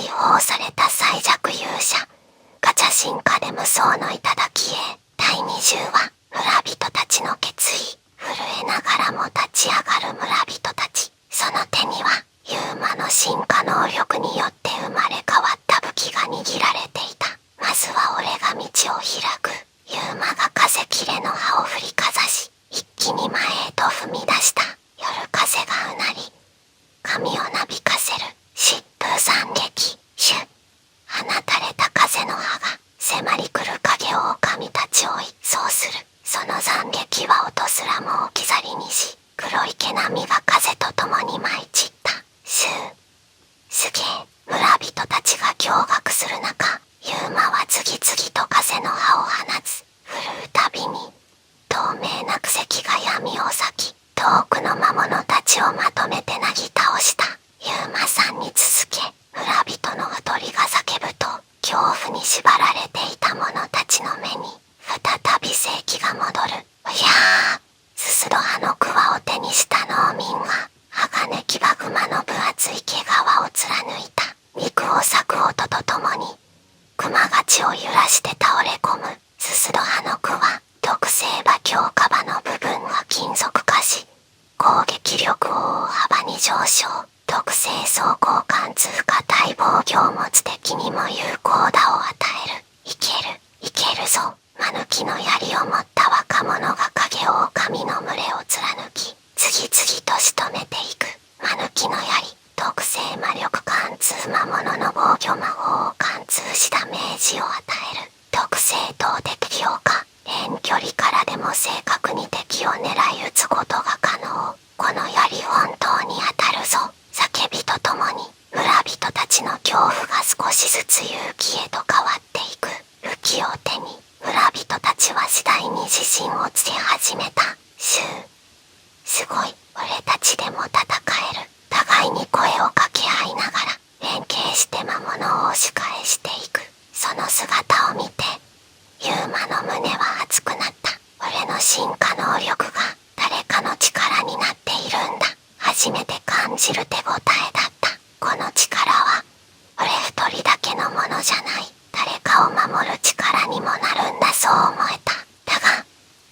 放された最弱勇者、ガチャ進化で無双の頂へ。第20話、村人たちの決意。震えながらも立ち上がる村人たち。その手には、ユーマの進化能力によって生まれ変わった武器が握られていた。まずは俺が道を開く。ユーマが風切れの葉を振りかざし、一気に前へと踏み出した。夜風がうなり、髪をなびかせる。疾風惨劇。シュッ。放たれた風の葉が迫り来る影を狼たちを一掃する。その惨劇は音すらも置き去りにし、黒い毛並みが風と共に舞い散った。シュー。すげえ。村人たちが驚愕する中、ユーマは次々と風の葉を放つ。振るうたびに透明な奇跡が闇を裂き、遠くの魔物たちをまとめてなぎ倒した。ユーマさんに続け、村人の一人が叫ぶと、恐怖に縛られていた者たちの目に再び生気が戻る。うやー。ススド葉の桑を手にした農民が鋼騎馬熊の分厚い毛皮を貫いた。肉を裂く音とともに熊が血を揺らして倒れ込む。ススド葉の桑、特製馬強化馬の部分が金属化し、攻撃力を大幅に上昇。特製装甲貫通過大防御を持つ敵にも有効打を与える。いける、いけるぞ。マヌキの槍を持った若者が影を狼の群れを貫き、次々と仕留めていく。マヌキの槍、特製魔力貫通魔物の防御魔法を貫通しダメージを与える。特製投擲強化、遠距離からでも正確に敵を狙い撃つことが可能。この槍本当に当たるぞ。叫びとともに村人たちの恐怖が少しずつ勇気へと変わっていく。武器を手に村人たちは次第に自信をつけ始めた。シュー。すごい。俺たちでも戦える。互いに声を掛け合いながら連携して魔物を押し返していく。その姿を見てユーマの胸は熱くなった。俺の進化能力が誰かの力になっているんだ。初めて感じる手応えだった。この力は俺一人だけのものじゃない。誰かを守る力にもなるんだ。そう思えた。だが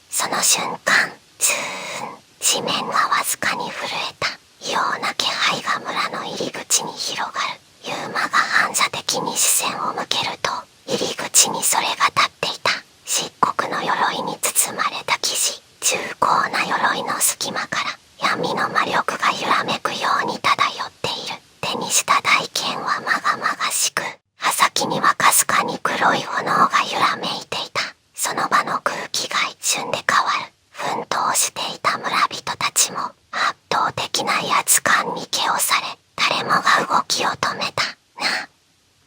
その瞬間、ズーン。地面がわずかに震えた。異様な気配が村の入り口に広がる。ユーマが反射的に視線を向けると、入り口にそれが立っていた。漆黒の鎧に包まれた生地。重厚な鎧の隙間から闇の魔力が揺らめくように漂っている。手にした大剣はまがまがしく、刃先にはかすかに黒い炎が揺らめいていた。その場の空気が一瞬で変わる。奮闘していた村人たちも圧倒的な威圧感に気をされ、誰もが動きを止めた。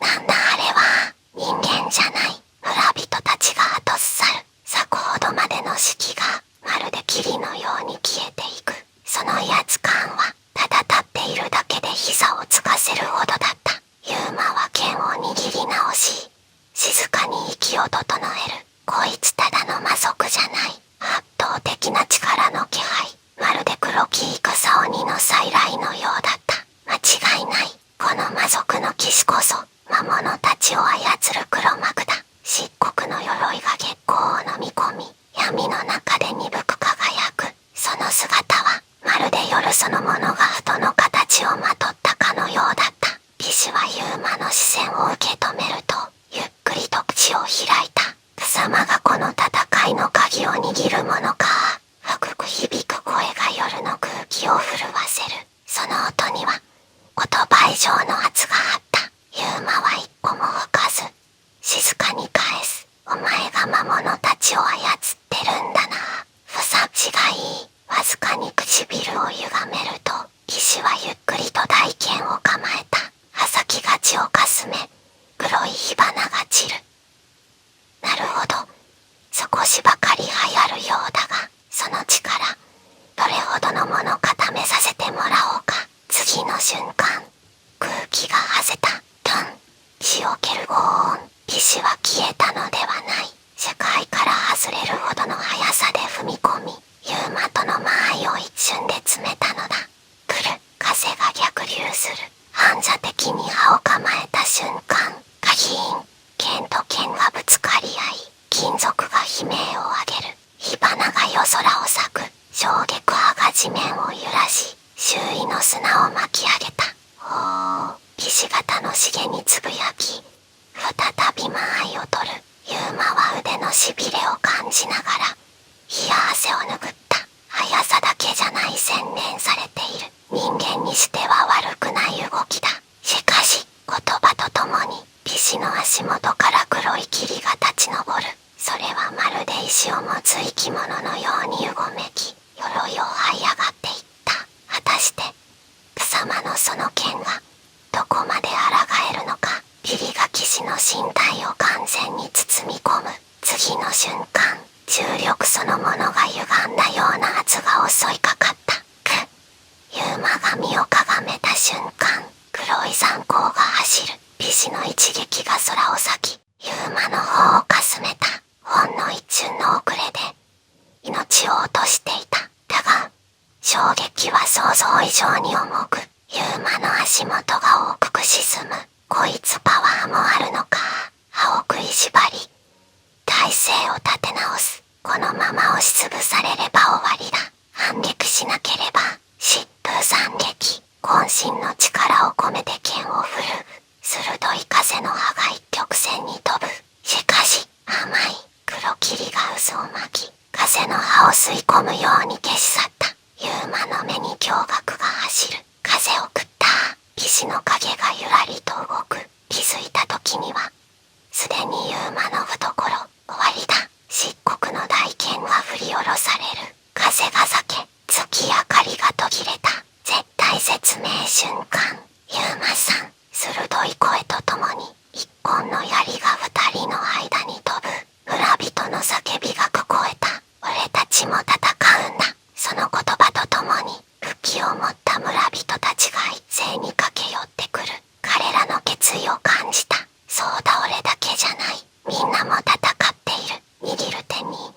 なんだあれは。人間じゃない。村人たちが後ずさる。先ほどまでの士気がまるで霧のように消えていく。その威圧感はただ立っているだけで膝をつかせるほどだった。ユーマは剣を握り直し、静かに息を整える。こいつただの魔族じゃない。圧倒的な力の気配。まるで黒き戦鬼の再来のようだった。間違いない。この魔族の騎士こそ魔物たちを操る黒幕だ。漆黒の鎧が月光を飲み込み、闇の中で鈍く輝く。その姿はまるで夜そのものが人の形をまとったかのようだった。騎士はユーマの視線を受け止めると、ゆっくりと口を開いた。貴様がこの戦いの鍵を握るものか。低く響く声が夜の空気を震わせる。その音には言葉以上の圧があった。ユーマは一歩も吹かず、静かに返す。お前が魔物たちを操ってるんだな。ふさっちがいい。わずかに唇を歪めると、騎士はゆっくりと大剣を構えた。刃先が血をかすめ、黒い火花が散る。なるほど。少しばかり流行るようだが、その力、どれほどのもの固めさせてもらおうか。次の瞬間、空気がはぜた。ドン。血を蹴る轟音。騎士は消えたのではない。世界から外れるほどの速さで踏み込み、ユーマとの間合いを一瞬で詰めたのだ。来る。風が逆流する。反射的に刃を構えた瞬ガヒーン。剣と剣がぶつかり合い、金属が悲鳴を上げる。火花が夜空を裂く。衝撃波が地面を揺らし、周囲の砂を巻き上げた。おお、騎士が楽しげにつぶやき、再び間合いを取る。ユーマは腕のしびれを感じながら、冷や汗を拭った。速さだけじゃない洗練されている。人間にしては悪くない動きだ。しかし、言葉とともに、騎士の足元から黒い霧が立ち上る。それはまるで石を持つ生き物のようにうごめき、鎧を這い上がっていった。果たして、貴様のその剣が、どこまで抗えるのか。霧が騎士の身体を完全に包み込む。次の瞬間、重力そのものが歪んだような圧が襲いかかった。ユーマが身をかがめた瞬間、黒い残光が走る。騎士の一撃が空を裂き、ユーマの方をかすめた。ほんの一瞬の遅れで、命を落としていた。だが、衝撃は想像以上に重く、ユーマの足元が大きく沈む。こいつパワーもあるのか。歯を食いしばり、体勢を立て直す。このまま押しつぶされれば終わりだ。反撃しなければ、疾風惨劇。渾身の力を込めて剣を振る。鋭い風の葉が一直線に飛ぶ。しかし、甘い黒霧が渦を巻き、風の葉を吸い込むように消し去った。ユーマの目に驚愕が走る。風を食った。騎士の影がゆらりと動く。気づいた時には、すでにユーマの懐、終わりだ。漆黒の大剣が振り下ろされる。風が裂け、月明かりが途切れた。絶体絶命瞬間。ユーマさん、鋭い声とともに、一本の槍が二人の間に飛ぶ。村人の叫びが聞こえた。俺たちも戦うんだ。その言葉とともに、武器を持った村人たちが一斉に駆け寄ってくる。彼らの決意を感じた。そうだ、俺だけじゃない。みんなも戦っている。握る手に、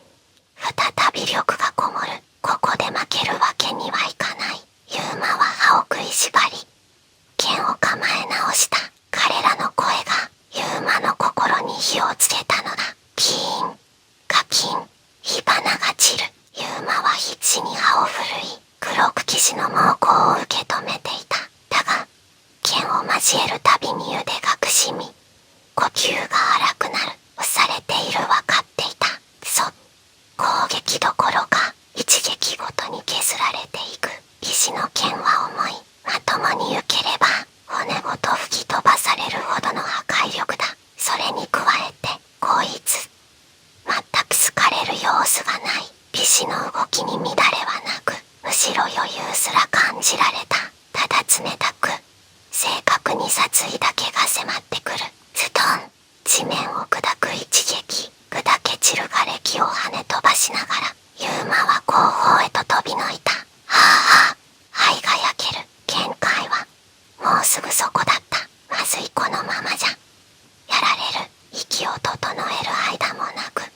再び力がこもる。ここで負けるわけにはいかない。ユーマは歯を食いしばり、剣を構え直した。彼らの声が、ユーマの心に火をつけたのだ。キーン、カキン、火花が散る。ユーマは必死に歯を振るい、黒く騎士の猛攻を受け止めていた。だが、剣を交えるたびに腕がくしみ、呼吸が荒くなる。押されている、分かっていた。攻撃どころか、一撃ごとに削られていく。騎士の剣は重い。まともに受ければ、骨ごと吹き飛ばされるほどの破壊力だ。それに加えて、こいつ、全く好かれる様子がない。騎士の動きに乱れはなく、むしろ余裕すら感じられた。ただ冷たく、正確に殺意だけが迫ってくる。ズドン、地面を砕く一撃。砕け散る瓦礫を跳ね飛ばしながら、ユーマは後方へと飛び抜いた。はあはあ、肺が焼ける。限界は、もうすぐそこだった。まずい、このままじゃ。やられる。息を整える間もなく、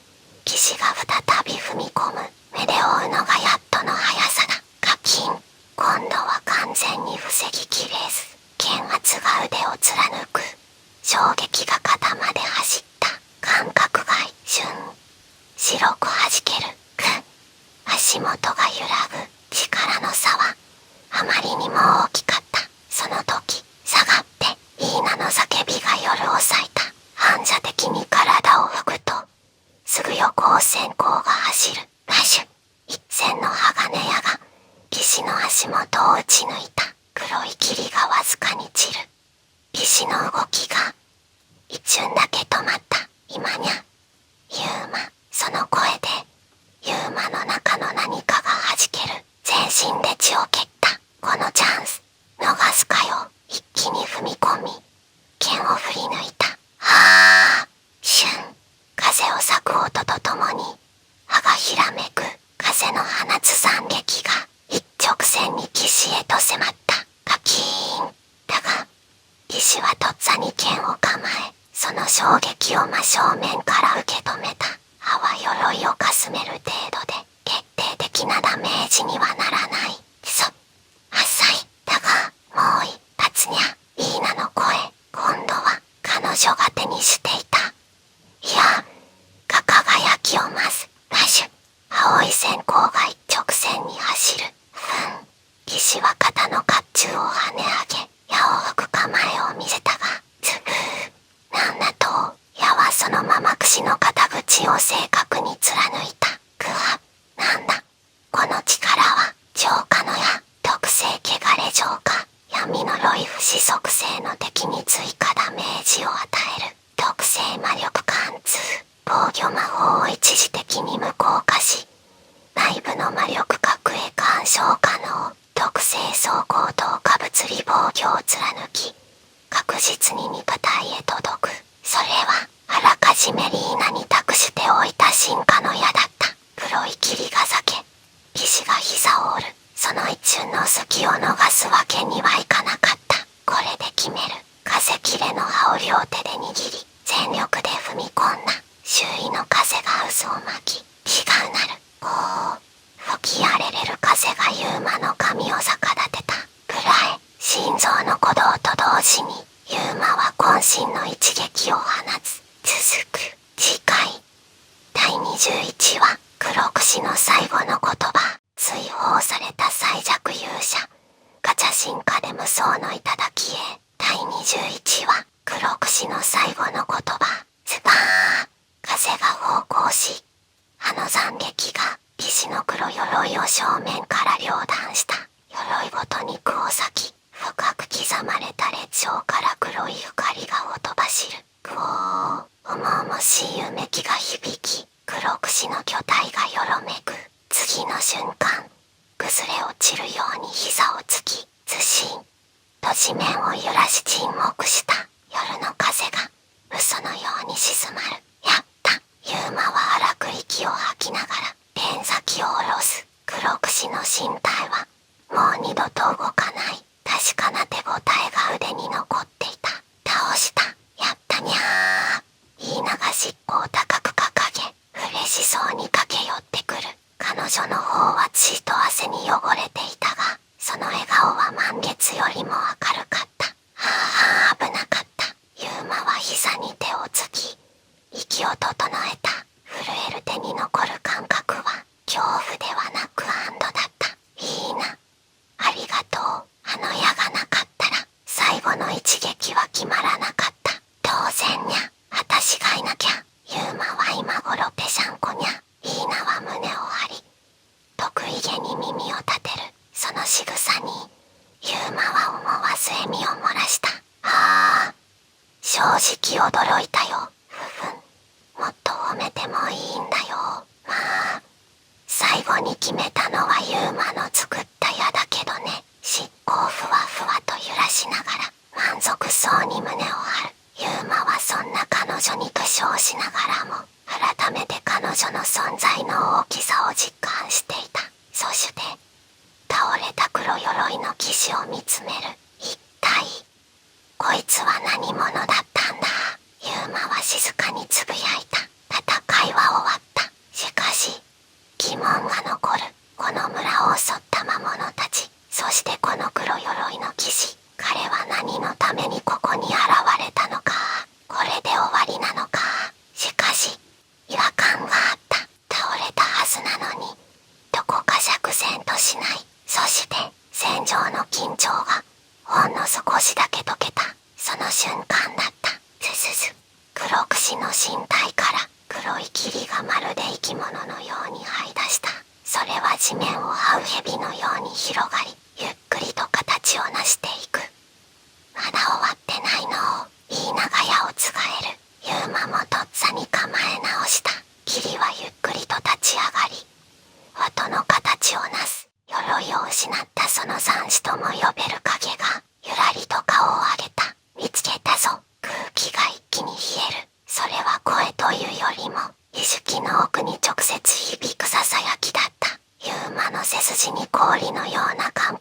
騎士が再び踏み込む。目で追うのがやっとの速さだ。カキン。今度は完全に防ぎきれず、剣圧が腕を貫く。衝撃が肩まで走った。感覚が一瞬、白く弾ける。足元が揺らぐ。力の差は、あまりにも大きかった。その時、下がって、イーナの叫びが夜を裂いた。反射的に体を拭くと、すぐ横を閃光が走る。ラッシュ。一線の鋼矢が、騎士の足元を打ち抜いた。黒い霧がわずかに散る。騎士の動きが、一瞬だけ止まった。今にゃ。ユーマ。その声で、ユーマの中の何かが弾ける。全身で血を蹴った。このチャンス、逃すかよ。一気に踏み込み、剣を振り抜いた。はあ、シュン。風を裂く音とともに、葉がひらめく。風の放つ惨劇が、一直線に騎士へと迫った。カキーン。だが、騎士はとっさに剣を構え、その衝撃を真正面から受け止めた。葉は鎧をかすめる程度で、決定的なダメージにはならない。浅い。だが、もう一発にゃ。イーナの声。今度は、彼女女が手にしていた。いや、輝きを増すラッシュ。青い閃光が一直線に走る。騎士は肩の甲冑を跳ね上げ、矢を吹く構えを見せたが、ズブー。なんだと、矢はそのまま櫛の肩口を正確に貫いた。ぐわっ、なんだ。この力は、浄化の矢、特性汚れ浄化。闇のロイフ氏属性の敵に追加ダメージを与える。特性魔力貫通。防御魔法を一時的に無効化し、内部の魔力角へ干渉可能。特性走行等下物理防御を貫き、確実に肉体へ届く。それは、あらかじめリーナに託しておいた進化の矢だった。黒い霧が裂け、騎士が膝を折る。その一瞬の隙を逃すわけにはいかなかった。これで決める。風切れの刃を両手で握り、全力で踏み込んだ。周囲の風が渦を巻き、違うなる。こう、吹き荒れれる風がユーマの髪を逆立てた。プラエ、心臓の鼓動と同時に、ユーマは渾身の一撃を放つ。続く。次回。第21話、黒櫛の最後の言葉。追放された最弱勇者。ガチャ進化で無双の頂へ。第21話、黒櫛の最後の言葉。ズバーン。風が方向し、あの斬撃が騎士の黒鎧を正面から両断した。鎧ごと肉を裂き、深く刻まれた列状から黒い光がほとばしる。ぐおー、重々しいうめきが響き、黒櫛の巨体がよろめく。次の瞬間、崩れ落ちるように膝をつき、ずしんと地面を揺らし沈黙した。夜の風が嘘のように静まる。やった。ユーマは荒く息を吐きながらペン先を下ろす。黒櫛の身体はもう二度と動かない。確かな手応えが腕に残っていた。倒した。やったにゃー。言いなが尻尾を高く掲げ、嬉しそうに駆け寄ってくる。彼女の方は血と汗に汚れていたが、その笑顔は満月よりも明るかった。はあ、危なかった。ユーマは膝に手をつき、息を整えた。震える手に残る感覚は、恐怖ではなく安堵だった。いいな。ありがとう。あの矢がなかったら、最後の一撃は決まらなかった。当然にゃ。私がいなきゃ。ユーマは今頃ぺしゃんこにゃ。イーナは胸を張り、得意げに耳を立てる。その仕草に、ユーマは思わず笑みを漏らした。ああ、正直驚いたよ。ふふん。もっと褒めてもいいんだよ。まあ、最後に決めたのはユーマの作った矢だけどね。執行ふわふわと揺らしながら、満足そうに胸を張る。ユーマはそんな彼女に苦笑しながらも、改めて彼女の存在の大きさを実感していた。そして、倒れた黒鎧の騎士を見つめる。一体、こいつは何者だったんだ。ユーマは静かにつぶやいた。戦いは終わった。しかし、疑問が残る。この村を襲った魔物たち、そしてこの黒鎧の騎士。彼は何のためにここに現れたのか。これで終わりなのか。しかし、違和感があった。倒れたはずなのに、どこか釈然としない。そして、戦場の緊張が、ほんの少しだけ解けた。その瞬間だった。ズズズ。黒櫛の身体から、黒い霧がまるで生き物のように這い出した。それは地面を這う蛇のように広がり、ゆっくりと形を成していく。まだ終わってないのを、言いなが矢をつがえる。ユーマもとっさに構え直した。霧はゆっくりと立ち上がり、音の形をなす。鎧を失ったその残死とも呼べる影が、ゆらりと顔を上げた。見つけたぞ。空気が一気に冷える。それは声というよりも、意識の奥に直接響くささやきだった。ユーマの背筋に氷のような感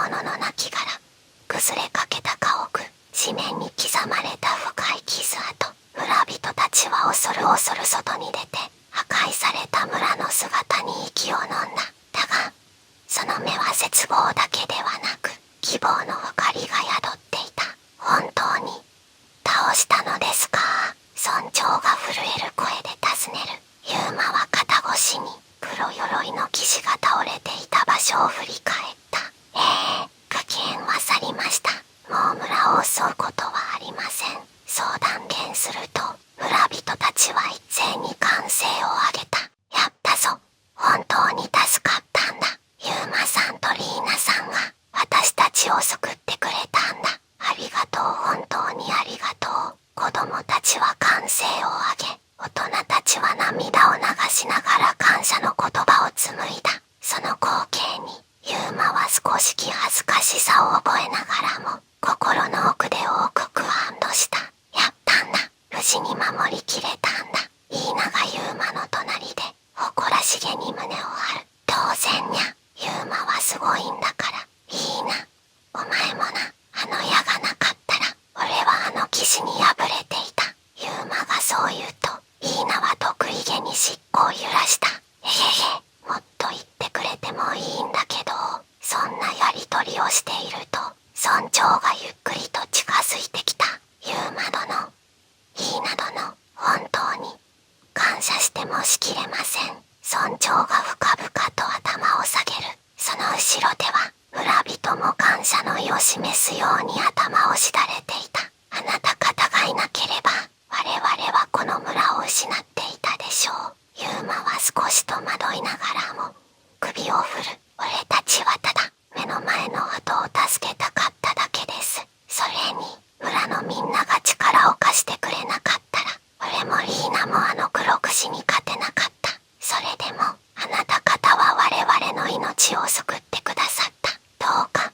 者の亡骸、崩れかけた家屋、地面に刻まれた深い傷跡。村人たちは恐る恐る外に出て、破壊された村の姿に息を飲んだ。だがその目は絶望だけではなく、希望の光が宿っていた。本当に倒したのですか？村長が震える声で尋ねる。ユーマは肩越しに黒鎧の騎士が倒れていた場所を振り返った。危険は去りました。もう村を襲うことはありません。そう断言すると、村人たちは一斉に歓声を上げた。やったぞ。本当に助かったんだ。ユーマさんとリーナさんが私たちを救ってくれたんだ。ありがとう、本当にありがとう。子供たちは歓声を上げ、大人たちは涙を流しながら感謝の言葉を紡いだ。その光景にユーマは少し気恥ずかしさを覚えながらも、心の奥で王国を安堵した。やったんだ。無事に守りきれたんだ。イーナがユーマの隣で誇らしげに胸を張る。当然にゃ。ユーマはすごいんだから。いいな。お前もな。あの矢がなかったら、俺はあの騎士に敗れていた。ユーマがそう言うと、イーナは得意げに尻尾を揺らした。もっと言ってくれてもいいんだけど、そんなやりとりをしていると、村長がゆっくりと近づいてきた。ユーマ殿、イーナ殿、本当に感謝してもしきれません。村長が深々と頭を下げる。その後ろでは村人も感謝の意を示すように頭をしだれていた。あなた方がいなければ我々はこの村を失っていたでしょう。ユーマは少し戸惑いながらも首を振る。俺たちはただ目の前の鳩を助けたかっただけです。それに村のみんなが力を貸してくれなかったら、俺もリーナもあの黒くしに勝てなかった。それでもあなた方は我々の命を救ってくださった。どうか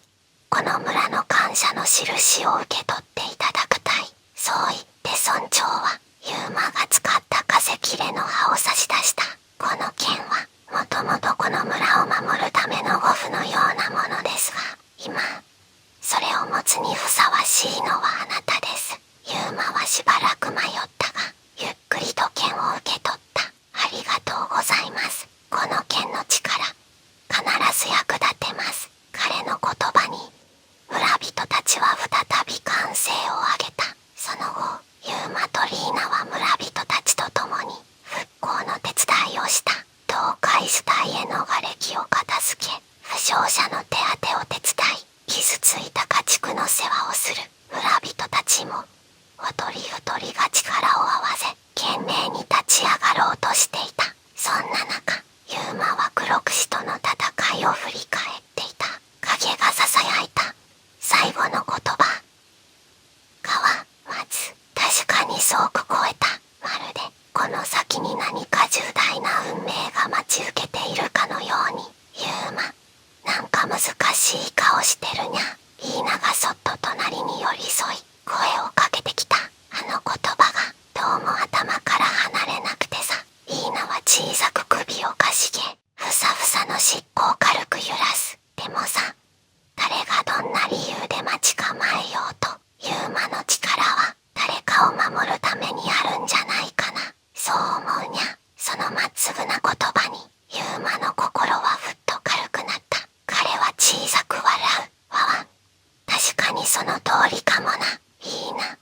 この村の感謝の印を受け取っていただくたい。そう言って村長はユーマが使った風切れの葉を差し出した。この剣はもともとこの村を守るための護符のようなものですが、今それを持つにふさわしいのはあなたです。ユーマはしばらく迷ったが、ゆっくりと剣を受け取った。ありがとうございます。この剣の力、必ず役立てます。彼の言葉に村人たちは再び歓声を上げた。その後、ユーマとリーナは村人たちと共に復興の手伝いをした。倒壊した家の瓦礫を片付け、負傷者の手当てを手伝い、傷ついた家畜の世話をする村人たちも一人一人が力を合わせ懸命に立ち上がろうとしていた。そんな中、ユーマは黒くしとの戦いを振り返っていた。影がささやいた最後の言葉。川、松、確かにそう聞こえた。まるでこの先に何か重大な運命が待ち受けているかのように。ユーマ、なんか難しい顔してるにゃ。イーナがそっと隣に寄り添い声をかけてきた。あの言葉がどうも頭から離れなくてさ。イーナは小さく首をかしげ、ふさふさの尻尾を軽く揺らす。でもさ、誰がどんな理由で待ち構えようと、ユーマの力は誰かを守るためにあるんじゃないかな。そう思うにゃ。そのまっすぐな言葉にユーマの心はふっと軽くなった。彼は小さく笑う。わわん。確かにその通りかもな。いいな。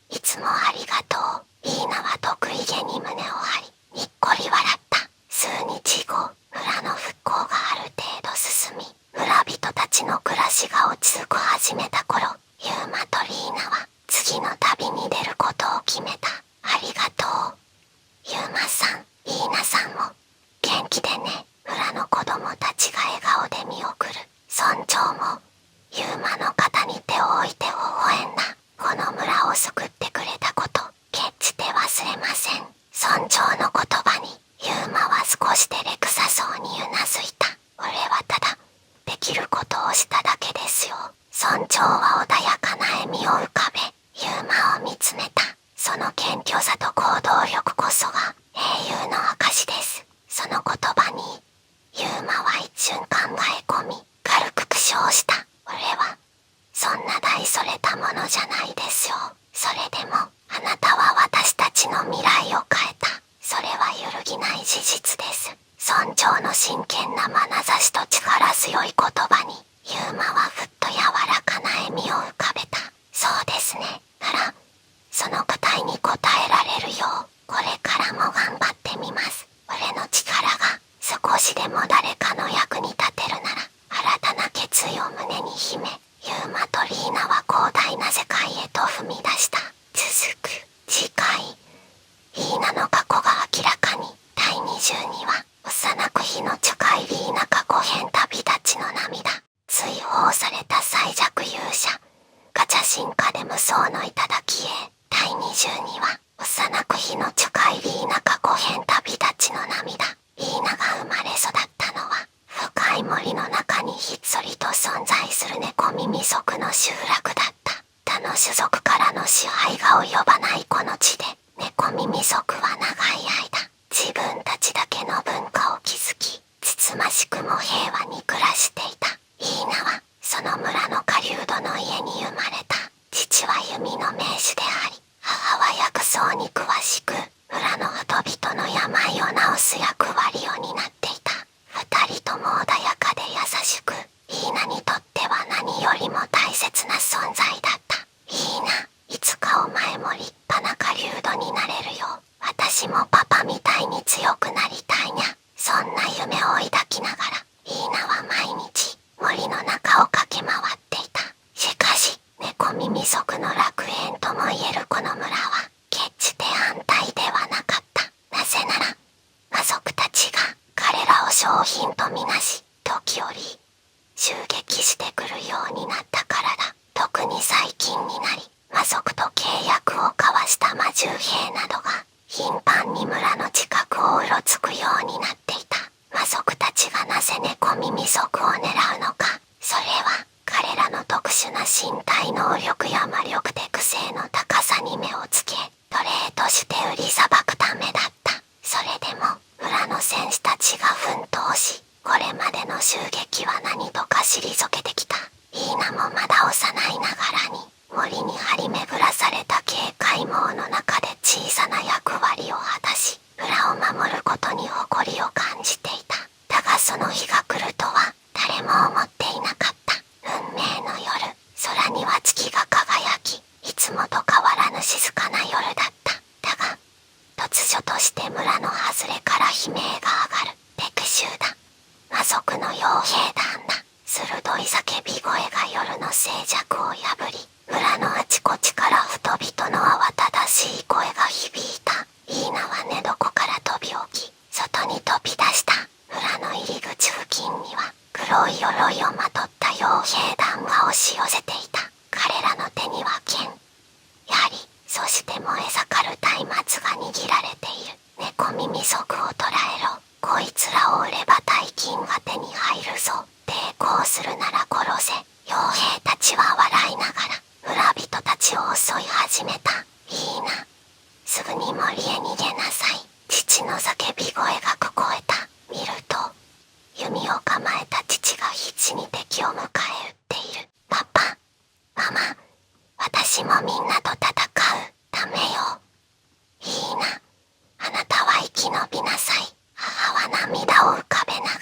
いつもありがとう。イーナは得意げに胸を張り、にっこり笑った。数日後、村の復興がある程度進み、村人たちの暮らしが落ち着く始めた頃、ユーマとリーナは次の旅に出ることを決めた。ありがとう。ユーマさん、イーナさんも元気でね。村の子供たちが笑顔で見送る。村長もユーマの肩に手を置いて微笑んだ。この村を救ってくれたこと、決して忘れません。村長の言葉にユーマは少し照れくさそうにうなずいた。俺はただできることをしただけですよ。村長は穏やかな笑みを浮かべ、ユーマを見つめた。その謙虚さと行動力こそが英雄の証です。その言葉にユーマは一瞬考え込み、軽く苦笑した。俺それたものじゃないですよ。それでもあなたは私たちの未来を変えた。それは揺るぎない事実です。尊重の真剣な眼差しと力強い言葉にユーマはふっと柔らかな笑みを浮かべた。そうですね。ならその期待に応えられるようこれからも頑張ってみます。俺の力が少しでも誰かの役に立てるなら新たな決意を胸に秘め、ユーマとリーナは広大な世界へと踏み出した。続く次回。リーナの過去が明らかに。第22話。幼く日の茶会リーナ過去編旅立ちの涙。追放された最弱勇者。ガチャ進化で無双の頂へ。第22話。幼く日の茶会リーナ過去編旅立ちの涙。リーナが生まれ育ったのは深い森の中にひっそりと存在する猫耳族の集落だった。他の種族からの支配が及ばないこの地で猫耳族は長い間自分たちだけの文化を築き、つつましくも平和に暮らしていた。リーナはその村の狩人の家に生まれた。父は弓の名手であり、母は薬草に詳しく村の人々の病を治す役割を担っていた。二人とも穏やかで優しく、リーナにとっては何よりも大切な存在だった。リーナ、いつかお前も立派な狩人になれるよ。私もパパみたいに強くなりたいにゃ。そんな夢を抱きながら、リーナは毎日森の中を駆け回っていた。しかし、猫耳族の楽園ともいえるこの村は、決して安泰ではなかった。なぜなら、魔族たちが彼らを商品とみなし、時折、襲撃してくるようになったからだ。特に最近になり、魔族と契約を交わした魔獣兵などが、頻繁に村の近くをうろつくようになっていた。魔族たちがなぜ猫耳族を狙うのか。それは彼らの特殊な身体能力や魔力で癖の高さに目をつけ、奴隷として売りさばくためだった。それでも村の戦士たちが奮闘し、これまでの襲撃は何とか退けてきた。リーナもまだ幼いながらに森に張り巡らされた警戒網の中で小さな役割を果たし、村を守ることに誇りを感じていた。だがその日が来るとは誰も思っていなかった。運命の夜、空には月が輝き、いつもと変わらぬ静かな夜だった。だが突如として村の外れから悲鳴が上がる。敵襲だ。魔族の傭兵団だ。鋭い叫び声が夜の静寂を破り、村のあちこちから人々の慌ただしい声が響いた。リーナは寝床から飛び起き、外に飛び出した。村の入り口付近には黒い鎧をまとった傭兵団が押し寄せていた。彼らの手には剣、槍、そして燃え盛る松明が握られている。猫耳族を捕らえろ。こいつらを売れば大金が手に入るぞ。抵抗するなら殺せ。傭兵たちは笑いながら村人たちを襲い始めた。リーナ、すぐに森へ逃げなさい。父の叫び声が聞こえた。見ると、弓を構えた父が必死に敵を迎え撃っている。パパ、ママ、私もみんなと戦う。ダメよ。リーナ、あなたは生き延びなさい。母は涙を浮かべながら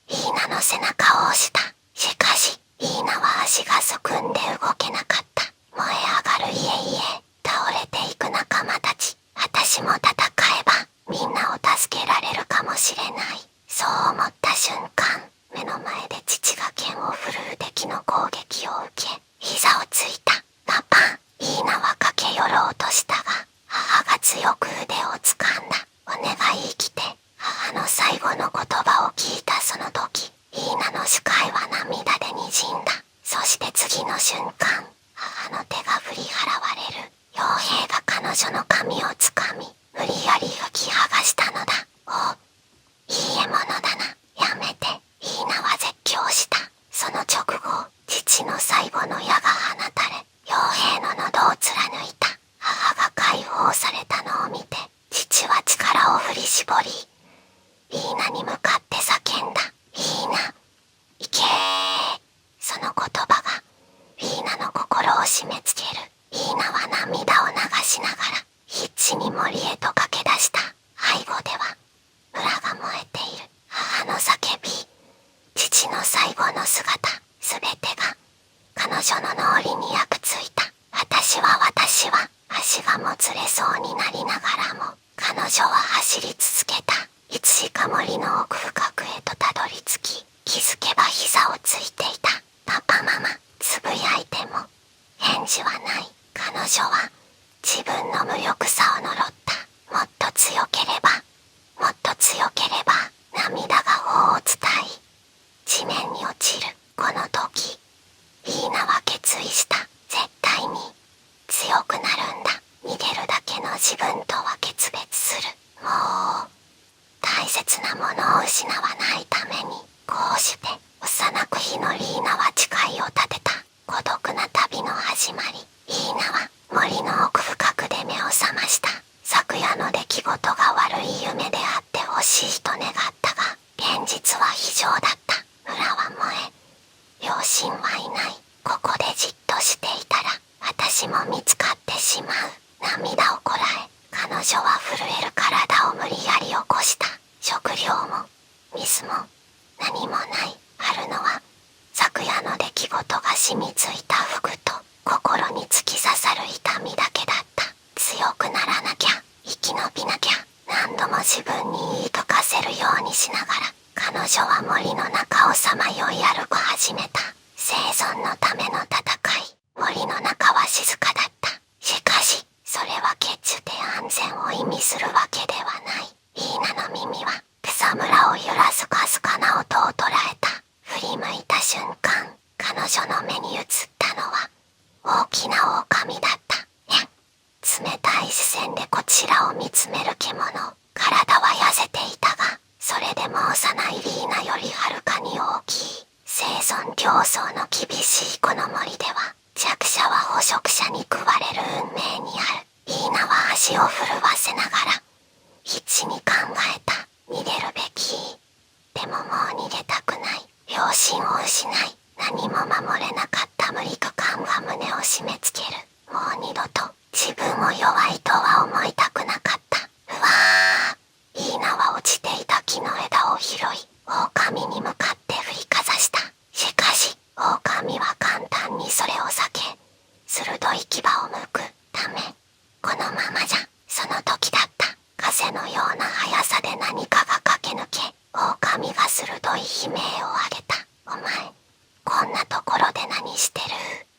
リーナの背中を押した。しかし、リーナは足がすくんで動けなかった。燃え上がる家々、倒れていく仲間たち。私も戦えばみんなを助けられるかもしれない。そう思った瞬間、目の前で父が剣を振るう敵の攻撃を受け、膝をついた。パパ、リーナは駆け寄ろうとしたが、母が強く腕を掴んだ。お願い生きて。母の最後の言葉を聞いたその時、リーナの視界は涙で滲んだ。そして次の瞬間、母の手が振り払われる。傭兵が彼女の髪を掴み、無理やり吹き剥がしたのだ。お、いい獲物だな。やめて。リーナは絶叫した。その直後、父の最後の矢が放たれ、傭兵の喉を貫いた。母が解放されたのを見て、父は力を振り絞り、リーナに向かって叫んだ。リーナ、行けー。その言葉がリーナの心女の脳裏に焼くついた。私は足がもつれそうになりながらも彼女は走り続けた。いつしか森の奥深くへとたどり着き、気づけば膝をついていた。パパママ、つぶやいても返事はない。彼女は自分の無力さを呪った。もっと強ければ、もっと強ければ、涙が頬を伝い地面に落ちる。この時リーナは決意した。絶対に強くなるんだ。逃げるだけの自分とは決別する。もう大切なものを失わないために。こうして幼く日のリーナは誓いを立てた。孤独な旅の始まり。リーナは森の奥深くで目を覚ました。昨夜の出来事が悪い夢であってほしいと願ったが、現実は非常だった。村は燃え、両親はいない。ここでじっとしていたら私も見つかってしまう。涙をこらえ、彼女は震える体を無理やり起こした。食料も水も何もない。あるのは昨夜の出来事が染みついた服と心に突き刺さる痛みだけだった。強くならなきゃ、生き延びなきゃ、何度も自分に言い聞かせるようにしながら彼女は森の中をさまよい歩く始めた。生存のための戦い。森の中は静かだった。しかしそれは決して安全を意味するわけではない。リーナの耳は草むらを揺らすかすかな音を捉えた。振り向いた瞬間、彼女の目に映ったのは大きな狼だった。冷たい視線でこちらを見つめる獣。体は痩せていたが、それでも幼いリーナよりはるかに大きい。生存競争の厳しいこの森では、弱者は捕食者に食われる運命にある。リーナは足を震わせながら必死に考えた。逃げるべき。でももう逃げたくない。両親を失い何も守れなかった無力感が胸を締め付ける。もう二度と自分を弱いとは思いたくなかった。うわー。リーナは落ちていた木の枝を拾い狼に向かって振りかざした。しかし狼は簡単にそれを避け、鋭い牙を向くため、このままじゃ。その時だった。風のような速さで何かが駆け抜け、狼が鋭い悲鳴を上げた。お前、こんなところで何してる？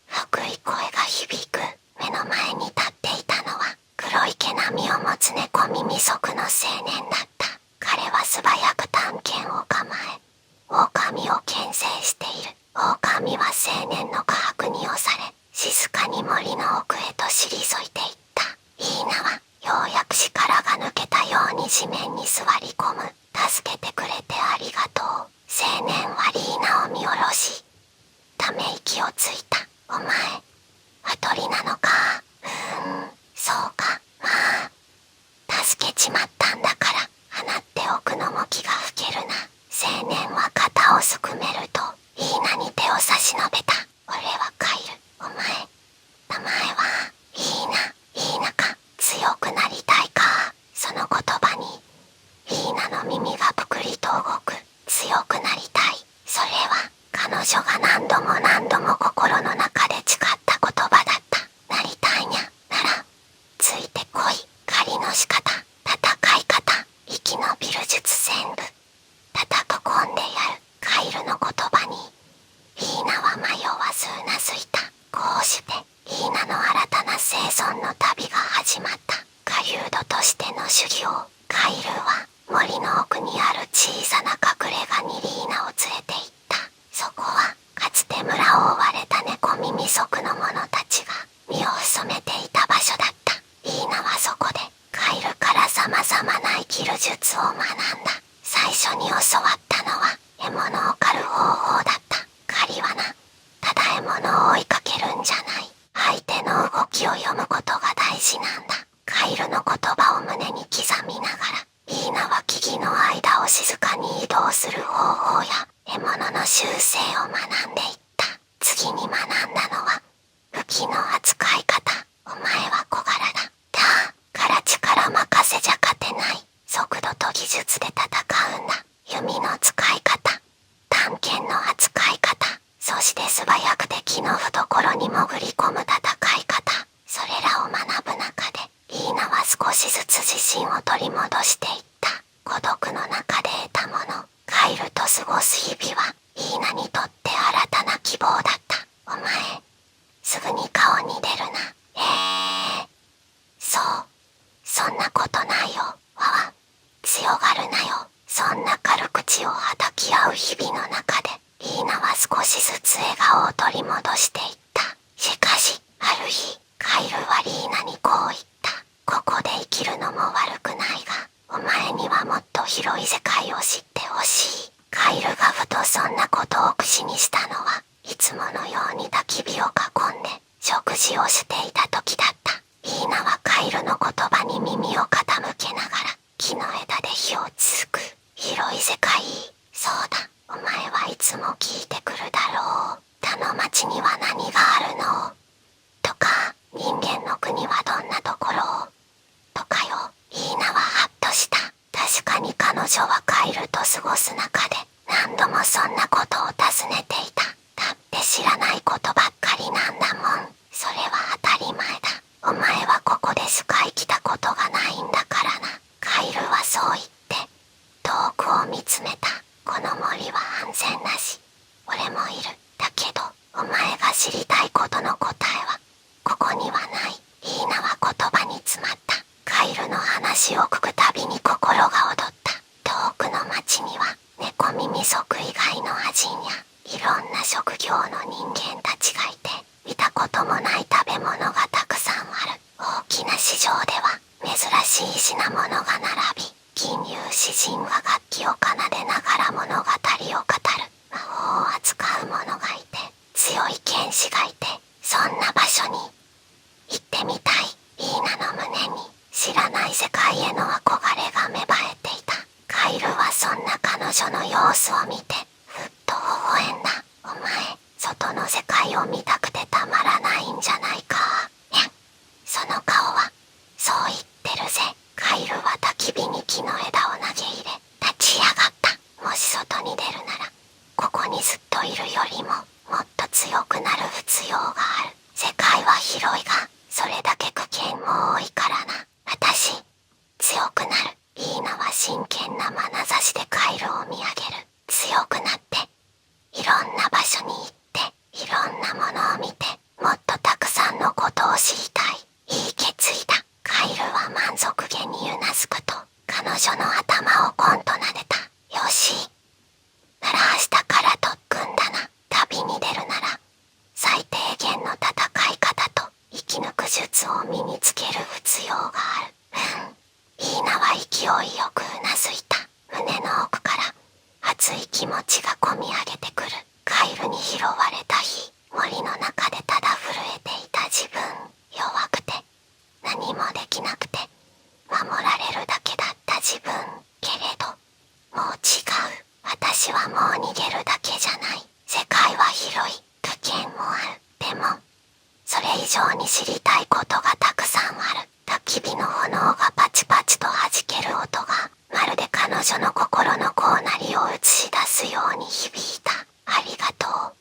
低い声が響く。目の前に立っていたのは黒い毛並みを持つ猫耳族の青年だった。彼は素早く短剣を構え、狼を牽制している。狼は青年の下顎に押され、静かに森の奥へと退いていった。リーナはようやく力が抜けたように地面に座り込む。助けてくれてありがとう。青年はリーナを見下ろし、ため息をついた。お前、羽鳥なのか。そうか。まあ、助けちまったんだから放っておくのも気が吹けるな。青年は肩をすくめるとリーナに手を差し伸べた。俺は帰る。お前、名前はリーナか。強くなりたいか。その言葉にリーナの耳がぷくりと動く。強くなりたい。それは彼女が何度も何度も心の中で誓った言葉だった。なりたいにゃ。ならついてこい。狩りの仕方、戦い方、生き延びる術全部叩き込んでやる。カイルの言葉にリーナは迷わずうなずいた。こうしてリーナの新たな生存の旅が始まった。狩人としての修行。カイルは森の奥にある小さな隠れ家にリーナを連れて行った。そこはかつて村を追われた猫耳族の者たちが身を潜めていた場所だった。リーナはそこでカイルから様々な生きる術を学んだ。最初に教わったのは獲物を狩る方法だった。狩りはな、ただ獲物を追いかけるんじゃない。相手の動きを読むことが大事なんだ。カイルの言葉を胸に刻みながらリーナは木々の間を静かに移動する方法や獲物の習性を学んでいった。次に学んだのは武器の扱い方。お前は小柄だ。から力任せじゃ勝てない。速度と技術で戦うんだ。弓の使い方、短剣の扱い方、そして素早く敵の懐心に潜り込む戦い方、それらを学ぶ中でイーナは少しずつ自信を取り戻していった。孤独の中で得たもの、カイルと過ごす日々はイーナにとって新たな希望だった。お前、すぐに顔に出るな。そう、そんなことないよ。わわ、強がるなよ。そんな軽口をはたき合う日々の中で、イーナは少しずつ笑顔を取り戻していった。しかし、ある日、カイルはリーナにこう言った。ここで生きるのも悪くないが、お前にはもっと広い世界を知ってほしい。カイルがふとそんなことを口にしたのは、いつものように焚き火を囲んで食事をしていた時だった。イーナはカイルの言葉に耳を傾けながら木の枝で火をつく。広い世界、そうだ、お前はいつも聞いてくるだろう。他の町には何があるのとか、人間の国はどんなところとかよ。イーナはハッとした。確かに彼女はカイルと過ごす中で何度もそんなことを尋ねていた。だって知らないことばっかりなんだもん。それは当たり前だ。お前はここでしか生きたことがないんだからな。カイルはそう言って遠くを見つめた。この森は安全だし、俺もいる。だけどお前が知りたいことの答えはここにはない。イーナは言葉に詰まった。カイルの話を聞くたびに心が躍った。遠くの町には猫耳族以外のアジンやいろんな職業の人間たちがいて、見たこともない食べ物がたくさんある。大きな市場では珍しい品物が並び、金融詩人は楽器を奏でながら物語を語る。魔法を扱う者がいて、強い剣士がいて、そんな場所に行ってみたい。イーナの胸に知らない世界への憧れが芽生えていた。カイルはそんな彼女の様子を見てふっと微笑んだ。お前、外の世界を見たくてたまらないんじゃないか。その顔はそう言ってるぜ。カイルは焚き火に木の枝を投げ入れ立ち上がった。もし外に出るならここにずっといるよりももっと強くなる必要がある。世界は広いがそれだけ危険も多いからな。私、強くなる。イーナは真剣な眼差しでカイルを見上げる。強くなっていろんな場所に行っていろんなものを見てもっとたくさんのことを知りたい。いい決意だ。カイルは満足げにうなずくと彼女の頭をコンと撫でた。よし、なら明日から特訓だな。旅に出るなら最低限の戦い方と生き抜く術を身につける必要がある。イーナは勢いよくうなずいた。胸の奥から熱い気持ちがこみ上げてくる。カイルに拾われた日、森の中でただ震えていた自分。弱くて何もできなくて守られるだけだった自分。けれどもう違う。私はもう逃げるだけじゃない。世界は広い。危険もある。でもそれ以上に知りたいことがたくさんある。焚き火の炎がパチパチと弾ける音がまるで彼女の心のこうなりを映し出すように響いた。ありがとう、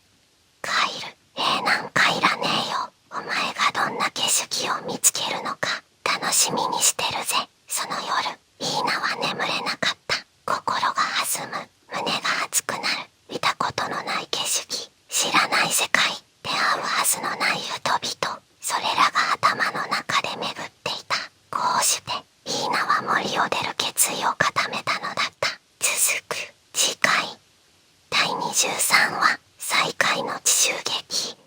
カイル。なんかいらねえよ。お前がどんな景色を見つけるのか楽しみにしてるぜ。その夜、イーナは眠れなかった。心が弾む。胸が熱くなる。見たことのない景色、知らない世界、出会うはずのない人々、それらが頭の中で巡っていた。こうしてイーナは森を出る決意を固めたのだった。続く次回第23話、再会の奇襲劇。